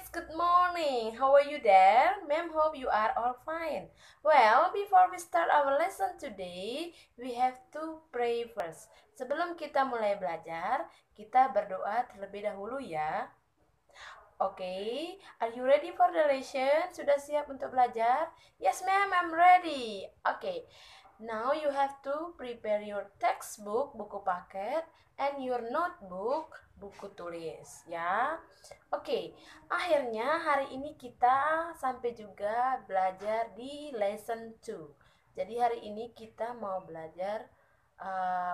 good morning. How are you there? Ma'am, hope you are all fine. Well, before we start our lesson today, we have to pray first. Sebelum kita mulai belajar, kita berdoa terlebih dahulu ya. Okay, are you ready for the lesson? Sudah siap untuk belajar? Yes, ma'am, I'm ready. Okay, now you have to prepare your textbook, buku paket, and your notebook, buku tulis ya. Oke, akhirnya hari ini kita sampai juga belajar di lesson 2. Jadi hari ini kita mau belajar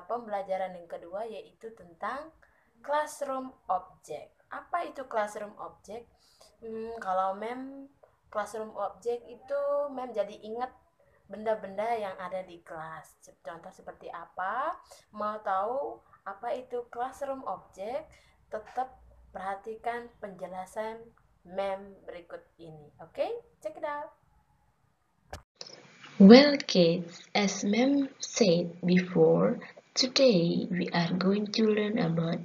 pembelajaran yang kedua, yaitu tentang classroom object. Apa itu classroom object? Kalau mem classroom object itu mem jadi ingat benda-benda yang ada di kelas. Contoh seperti apa? Mau tahu apa itu classroom object? Tetap perhatikan penjelasan mem berikut ini. Oke, check it out. Well, kids, as Ma'am said before, today we are going to learn about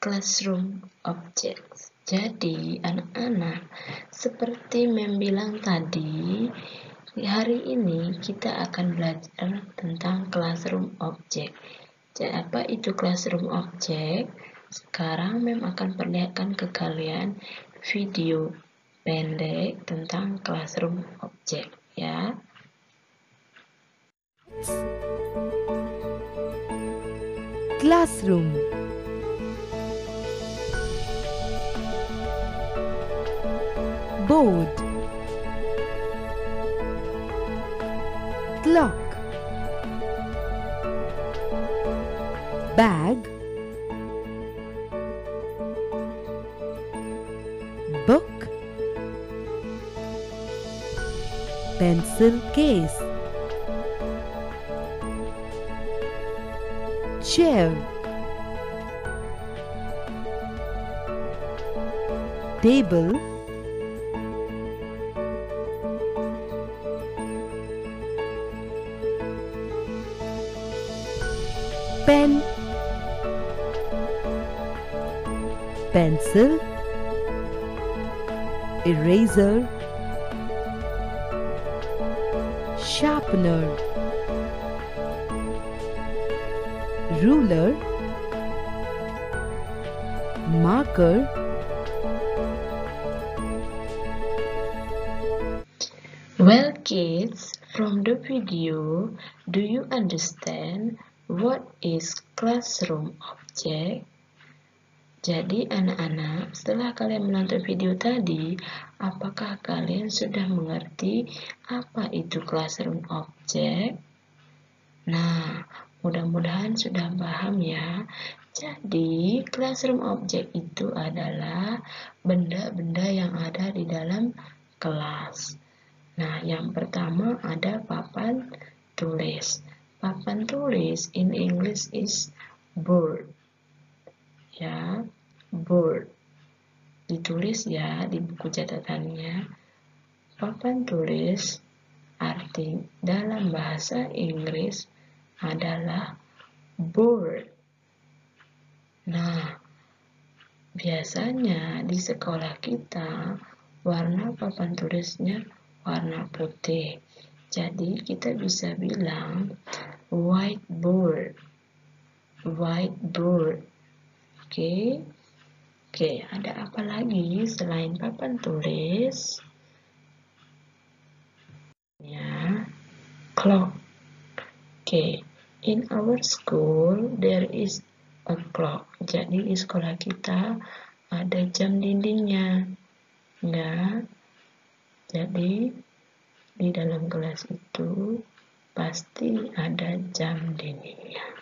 classroom objects. Jadi, anak-anak, seperti Ma'am bilang tadi, hari ini kita akan belajar tentang classroom object. Jadi, apa itu classroom object? Sekarang Ma'am akan perlihatkan ke kalian video pendek tentang classroom object, ya. Classroom. Board. Clock. Bag. Book. Pencil case. Chair. Table. Pen. Pencil. Eraser. Sharpener. Ruler. Marker. Well, kids, from the video, do you understand what is classroom object? Jadi anak-anak, setelah kalian menonton video tadi, apakah kalian sudah mengerti apa itu classroom object? Nah, mudah-mudahan sudah paham ya. Jadi, classroom object itu adalah benda-benda yang ada di dalam kelas. Nah, yang pertama ada papan tulis. Papan tulis in English is board. Ya, board. Ditulis ya di buku catatannya. Papan tulis arti dalam bahasa Inggris adalah board. Nah, biasanya di sekolah kita warna papan tulisnya warna putih. Jadi kita bisa bilang whiteboard. Whiteboard. Oke, ada apa lagi selain papan tulis? Ya, clock. Oke, in our school there is a clock. Jadi di sekolah kita ada jam dindingnya. Ya, jadi di dalam kelas itu pasti ada jam dindingnya.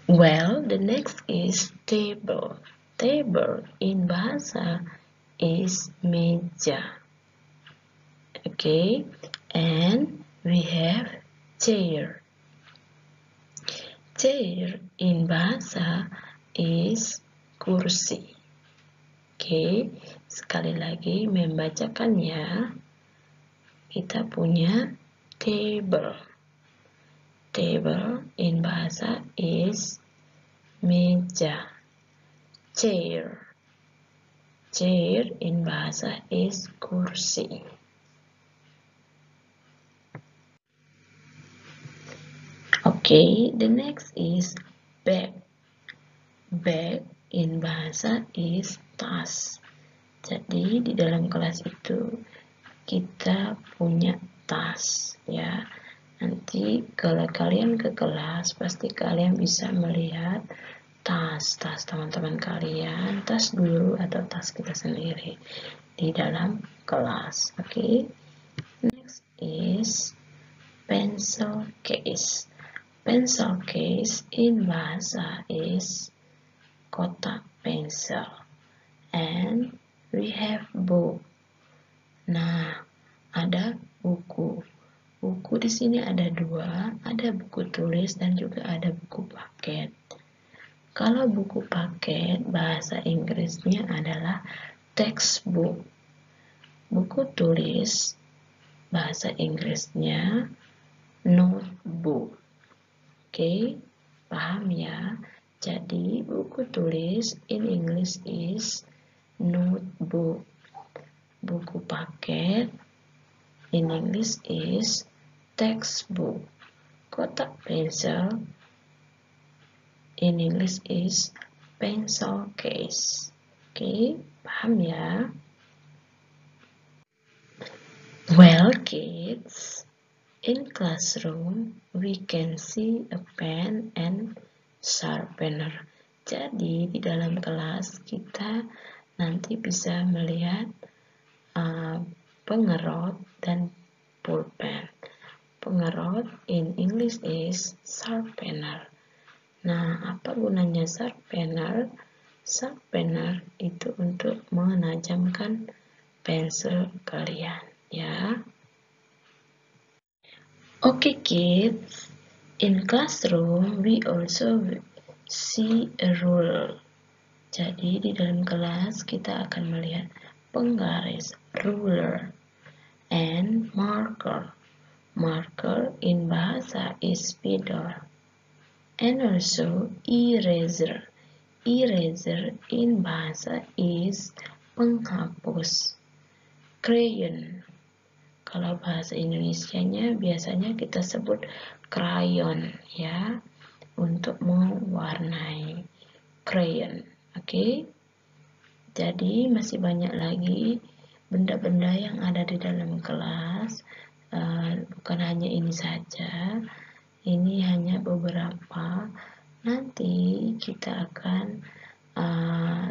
Well, the next is table. Table in bahasa is meja. Okay, and we have chair. Chair in bahasa is kursi. Okay, sekali lagi membacakan ya. Kita punya table. Table in bahasa is meja. Chair. chair in bahasa is kursi. Okay, the next is bag. Bag in bahasa is tas. Jadi di dalam kelas itu kita punya tas ya. Nanti kalau kalian ke kelas pasti kalian bisa melihat tas teman-teman kalian, tas guru atau tas kita sendiri di dalam kelas. Okay. Next is pencil case. Pencil case in bahasa is kotak pensil. And we have book. Nah, ada buku. Buku di sini ada dua, ada buku tulis dan juga ada buku paket. Kalau buku paket, bahasa Inggrisnya adalah textbook. Buku tulis, bahasa Inggrisnya notebook. Oke, paham ya? Jadi, buku tulis in English is notebook. Buku paket in English is textbook. Kotak pensil in English is pencil case. Oke, paham ya? Well, kids, in classroom we can see a pen and sharpener. Jadi di dalam kelas kita nanti bisa melihat pengerot dan pulpen. Pengerot in English is sharpener. Nah, apa gunanya sharpener? Sharpener itu untuk menajamkan pensil kalian, ya. Okay, kids. In classroom, we also see a ruler. Jadi, di dalam kelas kita akan melihat penggaris, ruler, and marker. Marker in bahasa is spidol. And also eraser. Eraser in bahasa is penghapus. Crayon. Kalau bahasa Indonesianya biasanya kita sebut crayon ya, untuk mewarnai. Crayon, oke? Jadi masih banyak lagi benda-benda yang ada di dalam kelas, bukan hanya ini saja. Ini hanya beberapa. Nanti kita akan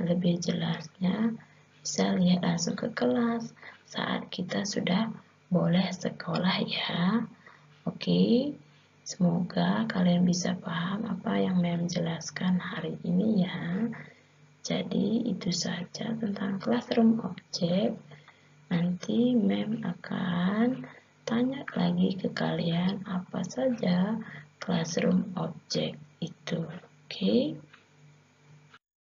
lebih jelasnya bisa lihat langsung ke kelas saat kita sudah boleh sekolah ya. Oke, semoga kalian bisa paham apa yang Mem jelaskan hari ini ya. Jadi itu saja tentang classroom object. Nanti Mem akan tanya lagi ke kalian apa saja classroom object itu. Oke.